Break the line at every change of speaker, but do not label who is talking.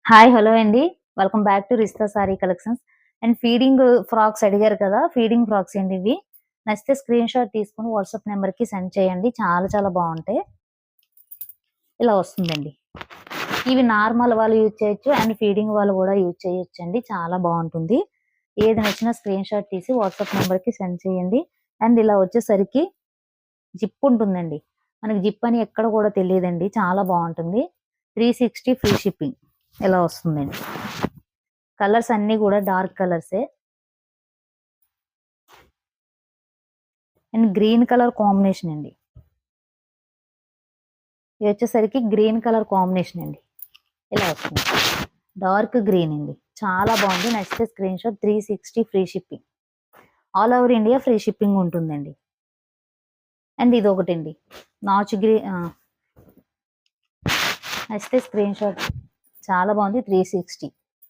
Hi hello అండి. Welcome back to Rista sari collections. And feeding frocks అడిగారు కదా! ఫీడింగ్ ఫ్రాక్స్ అండి ఇవి. నచ్చితే స్క్రీన్ షాట్ తీసుకొని వాట్సాప్ నెంబర్‌కి సెండ్ చేయండి. చాలా చాలా బావుంటాయి. ఇలా వస్తుందండి. ఇవి నార్మల్ వాళ్ళు యూజ్ చేయొచ్చు. అండ్ ఫీడింగ్ వాళ్ళు కూడా యూజ్ చేయొచ్చండి. చాలా బావుంటుంది. ఏది నచ్చినా స్క్రీన్ షాట్ తీసి వాట్సాప్ నెంబర్‌కి సెండ్ చేయండి. అండ్ ఇలా వచ్చేసరికి జిప్ ఉంటుందండి. మనకి జిప్ అని ఎక్కడ కూడా తెలీదండి. చాలా బావుంటుంది. 360 ఫ్రీ షిప్పింగ్. ఇలా వస్తుందండి. కలర్స్ అన్నీ కూడా డార్క్ కలర్సే. అండ్ గ్రీన్ కలర్ కాంబినేషన్ అండి. ఇది వచ్చేసరికి గ్రీన్ కలర్ కాంబినేషన్ అండి. ఇలా వస్తుంది. డార్క్ గ్రీన్ అండి. చాలా బాగుంది. నచ్చితే screen shot 360 free shipping. All over India free shipping ఉంటుందండి. అండ్ ఇది ఒకటండి. నాచ్ నచ్చితే స్క్రీన్ షాట్. చాలా బాగుంది. 360.